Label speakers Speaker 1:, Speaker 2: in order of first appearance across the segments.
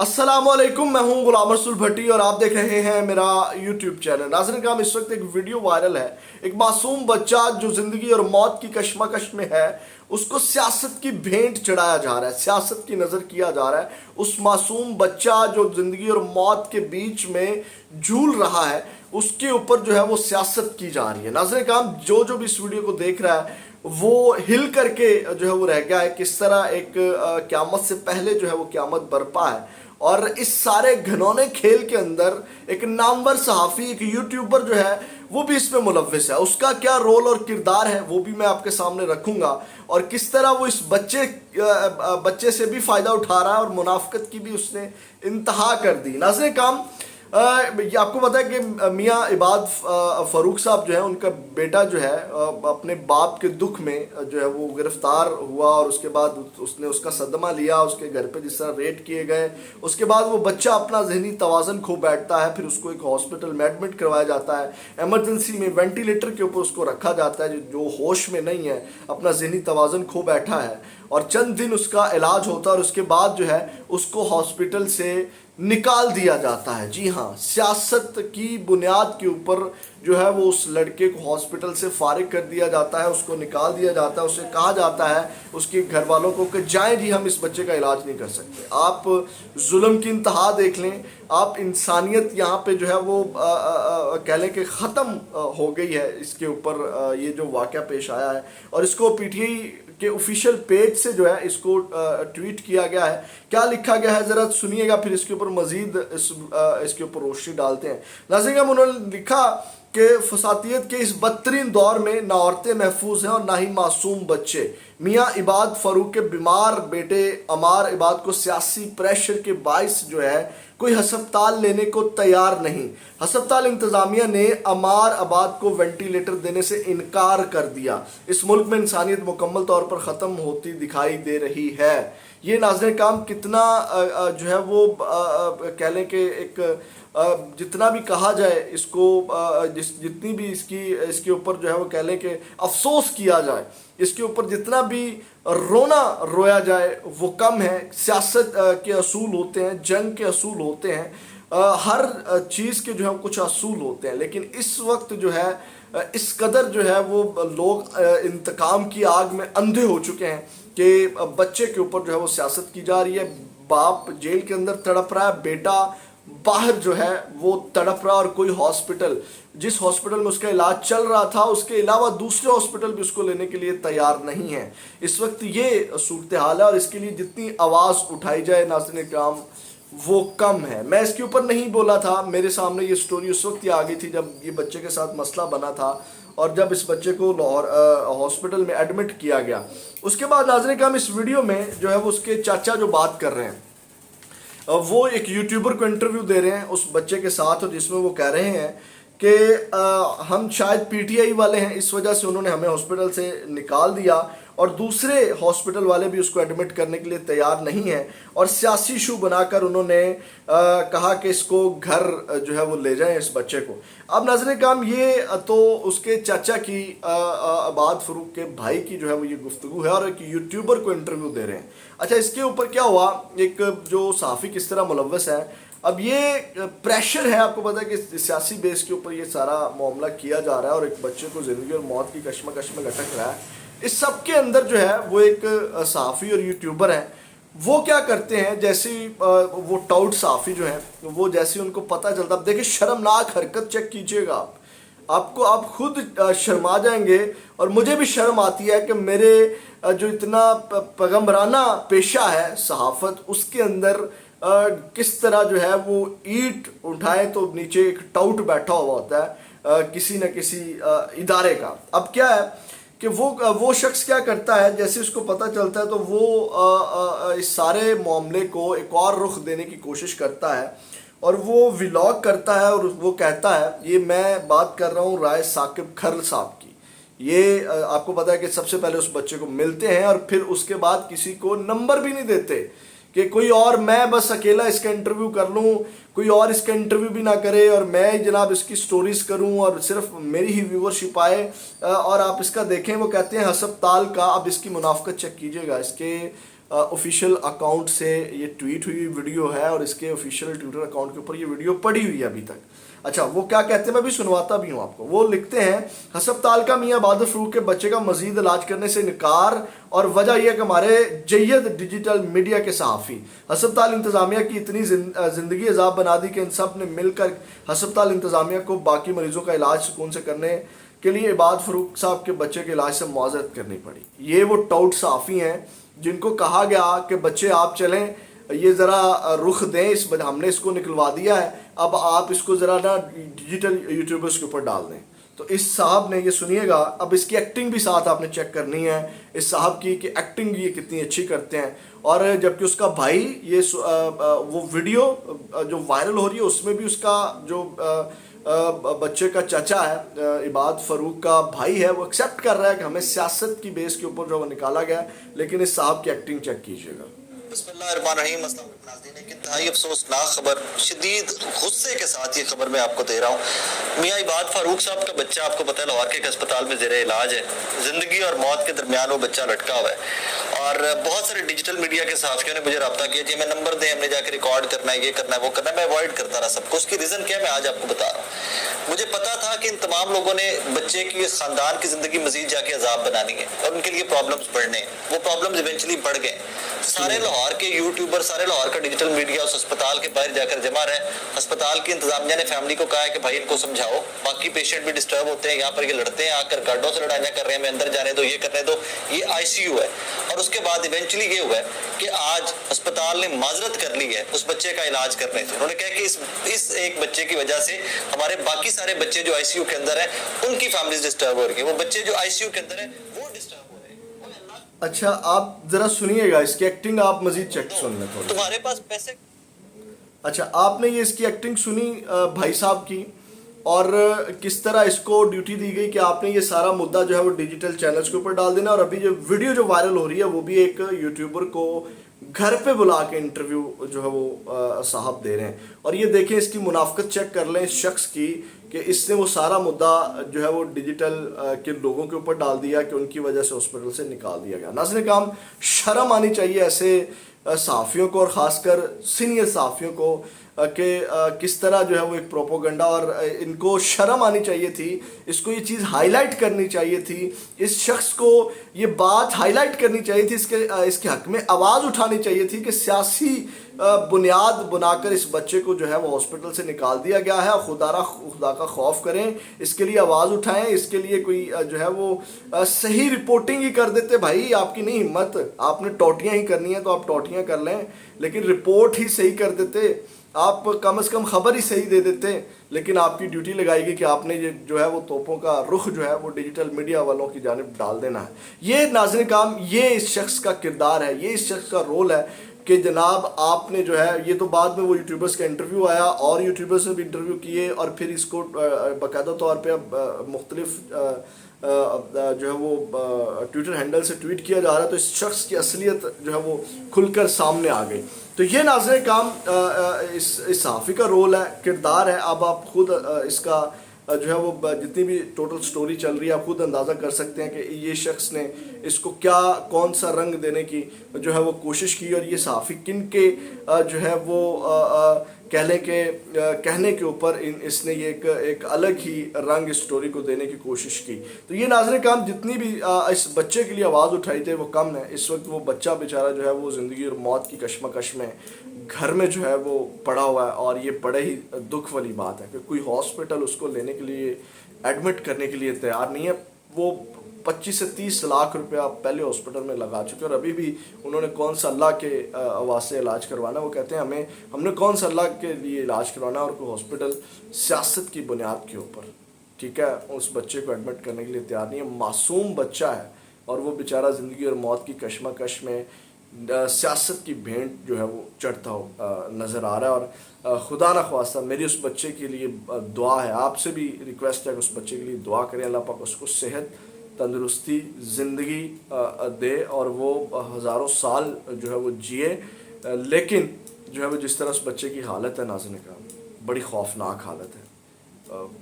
Speaker 1: अस्सलाम वालेकुम, मैं हूं गुलाम रसूल भट्टी और आप देख रहे हैं मेरा यूट्यूब चैनल। नाज़रीन काम, इस वक्त एक वीडियो वायरल है। एक मासूम बच्चा जो ज़िंदगी और मौत की कशमकश में है, उसको सियासत की भेंट चढ़ाया जा रहा है, सियासत की नज़र किया जा रहा है। उस मासूम बच्चा जो ज़िंदगी और मौत के बीच में झूल रहा है, उसके ऊपर जो है वो सियासत की जा रही है। नाज़रीन काम, जो भी इस वीडियो को देख रहा है वो हिल करके जो है वो रह गया है। किस तरह एक क़यामत से पहले जो है वो क़यामत बरपा है, और इस सारे घनौने खेल के अंदर एक नामवर सहाफ़ी, एक यूट्यूबर जो है वो भी इसमें मुलव्विस है। उसका क्या रोल और किरदार है वो भी मैं आपके सामने रखूंगा, और किस तरह वो इस बच्चे से भी फ़ायदा उठा रहा है और मुनाफिकत की भी उसने इंतहा कर दी। नाज़रीन काम, ये आपको पता है कि मियाँ इबाद फ़ारूक साहब जो है, उनका बेटा जो है अपने बाप के दुख में जो है वो गिरफ्तार हुआ, और उसके बाद उसने उसका सदमा लिया, उसके घर पे जिस तरह रेड किए गए, उसके बाद वो बच्चा अपना जहनी तवाज़न खो बैठता है। फिर उसको एक हॉस्पिटल में एडमिट करवाया जाता है, एमरजेंसी में वेंटिलेटर के ऊपर उसको रखा जाता है, जो होश में नहीं है, अपना जहनी तवाज़न खो बैठा है, और चंद दिन उसका इलाज होता है, और उसके बाद जो है उसको हॉस्पिटल से निकाल दिया जाता है। जी हाँ, सियासत की बुनियाद के ऊपर जो है वो उस लड़के को हॉस्पिटल से फारिग कर दिया जाता है, उसको निकाल दिया जाता है। उसे कहा जाता है उसके घर वालों को कि जाएं जी, हम इस बच्चे का इलाज नहीं कर सकते। आप जुल्म की इंतहा देख लें, आप इंसानियत यहाँ पे जो है वो कह लें कि ख़त्म हो गई है। इसके ऊपर ये जो वाक़या पेश आया है, और इसको पीटीआई के ऑफिशियल पेज से जो है इसको ट्वीट किया गया है। क्या लिखा गया है ज़रा सुनिएगा, फिर इसके ऊपर मज़ीद इसके ऊपर रोशनी डालते हैं। नाज़रीन, उन्होंने लिखा कि फसातियत के इस बदतरीन दौर में ना औरतें महफूज हैं और ना ही मासूम बच्चे। मियाँ इबाद फ़ारूक के बीमार बेटे अमार इबाद को सियासी प्रेशर के बाइस जो है कोई हस्पताल लेने को तैयार नहीं। हस्पताल इंतज़ामिया ने अमार इबाद को वेंटिलेटर देने से इनकार कर दिया। इस मुल्क में इंसानियत मुकम्मल तौर पर ख़त्म होती दिखाई दे रही है। ये नाज़रीन काम कितना जो है वो कह लें कि एक जितना भी कहा जाए इसको, जितनी भी इसके ऊपर जो है वो कह लें कि अफसोस किया जाए, इसके ऊपर जितना भी रोना रोया जाए वो कम है। सियासत के असूल होते हैं, जंग के असूल होते हैं, हर चीज़ के जो है कुछ असूल होते हैं, लेकिन इस वक्त जो है इस कदर जो है वो लोग इंतकाम की आग में अंधे हो चुके हैं कि बच्चे के ऊपर जो है वो सियासत की जा रही है। बाप जेल के अंदर तड़प रहा है, बेटा बाहर जो है वो तड़प रहा, और कोई हॉस्पिटल, जिस हॉस्पिटल में उसका इलाज चल रहा था, उसके अलावा दूसरे हॉस्पिटल भी उसको लेने के लिए तैयार नहीं है। इस वक्त ये सूरत हाल है, और इसके लिए जितनी आवाज़ उठाई जाए नाज़रीन किराम वो कम है। मैं इसके ऊपर नहीं बोला था, मेरे सामने ये स्टोरी उस वक्त ही आ गई थी जब ये बच्चे के साथ मसला बना था, और जब इस बच्चे को लाहौर हॉस्पिटल में एडमिट किया गया। उसके बाद नाज़रीन किराम, इस वीडियो में जो है वो उसके चाचा जो बात कर रहे हैं, वो एक यूट्यूबर को इंटरव्यू दे रहे हैं उस बच्चे के साथ, और जिसमें वो कह रहे हैं कि हम शायद पीटीआई वाले हैं, इस वजह से उन्होंने हमें हॉस्पिटल से निकाल दिया, और दूसरे हॉस्पिटल वाले भी उसको एडमिट करने के लिए तैयार नहीं हैं, और सियासी इशू बनाकर उन्होंने कहा कि इसको घर जो है वो ले जाएं इस बच्चे को। अब नाज़रीन काम, ये तो उसके चाचा की इबाद फ़ारूक के भाई की जो है वो ये गुफ्तगू है, और एक यूट्यूबर को इंटरव्यू दे रहे हैं। अच्छा, इसके ऊपर क्या हुआ, एक जो सहाफ़ी किस तरह मुलव्वस है। अब ये प्रेशर है, आपको पता है कि सियासी बेस के ऊपर ये सारा मामला किया जा रहा है, और एक बच्चे को ज़िंदगी और मौत की कशमकश में लटक रहा है। इस सब के अंदर जो है वो एक सहाफ़ी और यूट्यूबर हैं, वो क्या करते हैं, जैसे वो टाउट सहाफ़ी जो है वो जैसे उनको पता चलता, अब देखिए शर्मनाक हरकत चेक कीजिएगा आप खुद शर्मा जाएंगे, और मुझे भी शर्म आती है कि मेरे जो इतना पैगम्बराना पेशा है सहाफ़त, उसके अंदर किस तरह जो है वो ईंट उठाए तो नीचे एक टाउट बैठा हुआ होता है किसी न किसी इदारे का। अब क्या है कि वो शख्स क्या करता है, जैसे उसको पता चलता है तो वो इस सारे मामले को एक और रुख देने की कोशिश करता है, और वो व्लॉग करता है, और वो कहता है, ये मैं बात कर रहा हूँ राय साकिब खर्ल साहब की। ये आपको पता है कि सबसे पहले उस बच्चे को मिलते हैं, और फिर उसके बाद किसी को नंबर भी नहीं देते कि कोई और, मैं बस अकेला इसका इंटरव्यू कर लूँ, कोई और इसका इंटरव्यू भी ना करे, और मैं जनाब इसकी स्टोरीज करूँ और सिर्फ मेरी ही व्यूवरशिप आए और आप इसका देखें। वो कहते हैं हस्पताल का, अब इसकी मुनाफकत चेक कीजिएगा, इसके ऑफिशियल अकाउंट से ये ट्वीट हुई वीडियो है और इसके ऑफिशियल ट्विटर अकाउंट के ऊपर ये वीडियो पड़ी हुई है अभी तक। अच्छा, वो क्या कहते हैं मैं भी सुनवाता भी हूँ आपको। वो लिखते हैं, हस्पताल का मियां बहादुर फरूक के बच्चे का मजीद इलाज करने से इनकार, और वजह यह कि हमारे जय्यद डिजिटल मीडिया के सहाफ़ी हस्पताल इंतज़ामिया की इतनी ज़िंदगी अजाब बना दी कि इन सब ने मिलकर हस्पताल इंतज़ामिया को बाकी मरीज़ों का इलाज सुकून से करने के लिए इबाद फरूक साहब के बच्चे के इलाज से मुआवज़त करनी पड़ी। ये वो टाउट सहाफ़ी हैं जिनको कहा गया कि बच्चे आप चलें, ये ज़रा रुख दें, हमने इसको निकलवा दिया है, अब आप इसको ज़रा ना डिजिटल यूट्यूबर्स के ऊपर डाल दें। तो इस साहब ने, ये सुनिएगा, अब इसकी एक्टिंग भी साथ आपने चेक करनी है इस साहब की कि एक्टिंग ये कितनी अच्छी करते हैं। और जबकि उसका भाई ये वो वीडियो जो वायरल हो रही है उसमें भी उसका जो बच्चे का चाचा है, इबाद फरूक का भाई है, वो एक्सेप्ट कर रहा है कि हमें सियासत की बेस के ऊपर जो निकाला गया है। लेकिन इस साहब की एक्टिंग चेक कीजिएगा।
Speaker 2: बिस्मिल्लाहिर्रहमानिर्रहीम। नाज़रीन, एक इंतहाई अफसोसनाक खबर, शदीद गुस्से के साथ ये खबर मैं आपको दे रहा हूँ। मियाँ इबाद फारूक साहब का बच्चा, आपको पता है, लाहौर के एक अस्पताल में ज़ेरे इलाज है। ज़िंदगी और मौत के दरमियान वो बच्चा लटका हुआ है। और बहुत सारे डिजिटल मीडिया के सहाफ़ियों ने मुझे रब्ता किया, जी हमें नंबर दें, हमने जाकर रिकॉर्ड करना है, ये करना है, वो करना है। मैं अवॉइड करता रहा सबको। उसकी रीज़न क्या है मैं आज आपको बता रहा हूँ। मुझे पता था कि इन तमाम लोगों ने बच्चे की, ख़ानदान की ज़िंदगी मज़ीद जाके अजाब बनानी है और उनके लिए प्रॉब्लम्स बढ़ने हैं। वो प्रॉब्लम्स इवेंचुअली बढ़ गए। सारे लाहौर के यूट्यूबर, सारे लाहौर का डिजिटल मीडिया उस अस्पताल के बाहर जाकर जमा रहे। अस्पताल की इंतजामिया ने फैमिली को कहा है कि भाई इनको समझाओ, बाकी पेशेंट भी डिस्टर्ब होते हैं, यहाँ पर ये लड़ते हैं, आकर गार्डों से लड़ाइयाँ कर रहे हैं, मैं अंदर जाने दो, ये करने दो। ये आईसीयू है। और उसके बाद इवेंचुअली ये हुआ है कि आज अस्पताल ने माजरत कर ली है उस बच्चे का इलाज करने से। उन्होंने कहा कि इस एक बच्चे की वजह से हमारे बाकी सारे बच्चे जो आईसीयू के अंदर है उनकी फैमिलीज डिस्टर्ब हो रही है, वो बच्चे जो आईसीयू के अंदर है वो डिस्टर्ब हो रहे हैं।
Speaker 1: अच्छा, आप जरा सुनिएगा इसकी एक्टिंग, आप मजीद चेक सुन लें थोड़ा।
Speaker 2: तुम्हारे पास पैसे।
Speaker 1: अच्छा, आपने ये इसकी एक्टिंग सुनी भाई साहब की, और किस तरह इसको ड्यूटी दी गई कि आपने ये सारा मुद्दा जो है वो डिजिटल चैनल्स के ऊपर डाल देना। और अभी जो वीडियो जो वायरल हो रही है वो भी एक यूट्यूबर को घर पे बुला के इंटरव्यू जो है वो साहब दे रहे हैं। और ये देखें, इसकी मुनाफकत चेक कर लें इस शख्स की कि इसने वो सारा मुद्दा जो है वो डिजिटल के लोगों के ऊपर डाल दिया कि उनकी वजह से हॉस्पिटल से निकाल दिया गया। नाज़रीन काम, शर्म आनी चाहिए ऐसे सहाफ़ियों को, और ख़ासकर सीनियर सहाफ़ियों को, कि किस तरह जो है वो एक प्रोपोगंडा, और इनको शर्म आनी चाहिए थी, इसको ये चीज़ हाईलाइट करनी चाहिए थी, इस शख्स को ये बात हाईलाइट करनी चाहिए थी, इसके हक़ में आवाज़ उठानी चाहिए थी कि सियासी बुनियाद बनाकर इस बच्चे को जो है वो हॉस्पिटल से निकाल दिया गया है। खुदा का खौफ करें, इसके लिए आवाज़ उठाएं, इसके लिए कोई जो है वो सही रिपोर्टिंग ही कर देते। भाई आपकी नहीं हिम्मत, आपने टोटियाँ ही करनी है तो आप टोटियाँ कर लें, लेकिन रिपोर्ट ही सही कर देते, आप कम से कम खबर ही सही दे देते। लेकिन आपकी ड्यूटी लगाएगी कि आपने ये जो है वो तोपों का रुख जो है वो डिजिटल मीडिया वालों की जानिब डाल देना है। ये नाज़रीन काम, ये इस शख्स का किरदार है, ये इस शख्स का रोल है कि जनाब आपने जो है, ये तो बाद में वो यूट्यूबर्स का इंटरव्यू आया और यूट्यूबर्स ने भी इंटरव्यू किए, और फिर इसको बाकायदा तौर पे अब मुख्तलिफ जो है वो ट्विटर हैंडल से ट्वीट किया जा रहा है। तो इस शख्स की असलियत जो है वो खुलकर सामने आ गई। तो ये नाज़रीन काम इस सहाफ़ी का रोल है, किरदार है। अब आप खुद इसका जो है वो जितनी भी टोटल स्टोरी चल रही है आप खुद अंदाज़ा कर सकते हैं कि ये शख्स ने इसको क्या, कौन सा रंग देने की जो है वो कोशिश की, और ये सहाफ़ी किन के जो है वो कहने के ऊपर इसने ये एक अलग ही रंग इस स्टोरी को देने की कोशिश की। तो ये नाज़रीन काम, जितनी भी इस बच्चे के लिए आवाज़ उठाई थे वो कम है। इस वक्त वो बच्चा बेचारा जो है वो ज़िंदगी और मौत की कशमकश में घर में जो है वो पड़ा हुआ है। और ये बड़े ही दुख वाली बात है कि कोई हॉस्पिटल उसको लेने के लिए, एडमिट करने के लिए तैयार नहीं है। वो 25 से 30 लाख रुपया पहले हॉस्पिटल में लगा चुके हैं, और अभी भी उन्होंने कौन सा अल्लाह के वास्ते इलाज करवाना, वो कहते हैं हमने कौन सा अल्लाह के लिए इलाज करवाना, और कोई हॉस्पिटल सियासत की बुनियाद के ऊपर, ठीक है, उस बच्चे को एडमिट करने के लिए तैयार नहीं है। मासूम बच्चा है और वो बेचारा ज़िंदगी और मौत की कशमकश में सियासत की भेंट जो है वो चढ़ता हो नज़र आ रहा है। और खुदा न ख्वास्ता मेरी उस बच्चे के लिए दुआ है, आपसे भी रिक्वेस्ट है कि उस बच्चे के लिए दुआ करें, अल्लाह पाक उसको सेहत, तंदुरुस्ती, ज़िंदगी दे और वो हज़ारों साल जो है वो जिए। लेकिन जो है वो जिस तरह उस बच्चे की हालत है नाज़रीन का, बड़ी खौफनाक हालत है।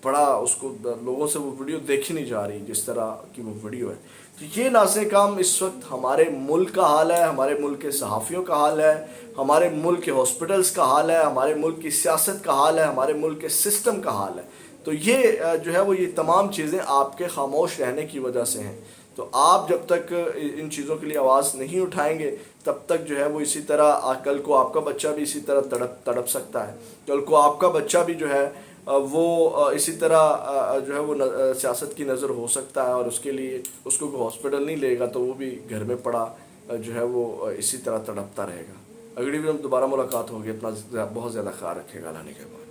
Speaker 1: बड़ा उसको लोगों से वो वीडियो देखी नहीं जा रही जिस तरह की वो वीडियो है। تو یہ ناظرین کرام اس وقت ہمارے ملک کا حال ہے، ہمارے ملک کے صحافیوں کا حال ہے، ہمارے ملک کے ہاسپٹلس کا حال ہے، ہمارے ملک کی سیاست کا حال ہے، ہمارے ملک کے سسٹم کا حال ہے۔ تو یہ جو ہے وہ یہ تمام چیزیں آپ کے خاموش رہنے کی وجہ سے ہیں۔ تو آپ جب تک ان چیزوں کے لیے آواز نہیں اٹھائیں گے تب تک جو ہے وہ اسی طرح کل کو آپ کا بچہ بھی اسی طرح تڑپ سکتا ہے، کل کو آپ کا بچہ بھی جو ہے وہ اسی طرح جو ہے وہ سیاست کی نظر ہو سکتا ہے، اور اس کے لیے اس کو کوئی ہاسپٹل نہیں لے گا تو وہ بھی گھر میں پڑا جو ہے وہ اسی طرح تڑپتا رہے گا۔ اگلی ویڈیو میں دوبارہ ملاقات ہوگی، اپنا بہت زیادہ خیال رکھے گا، اللہ نگہبان۔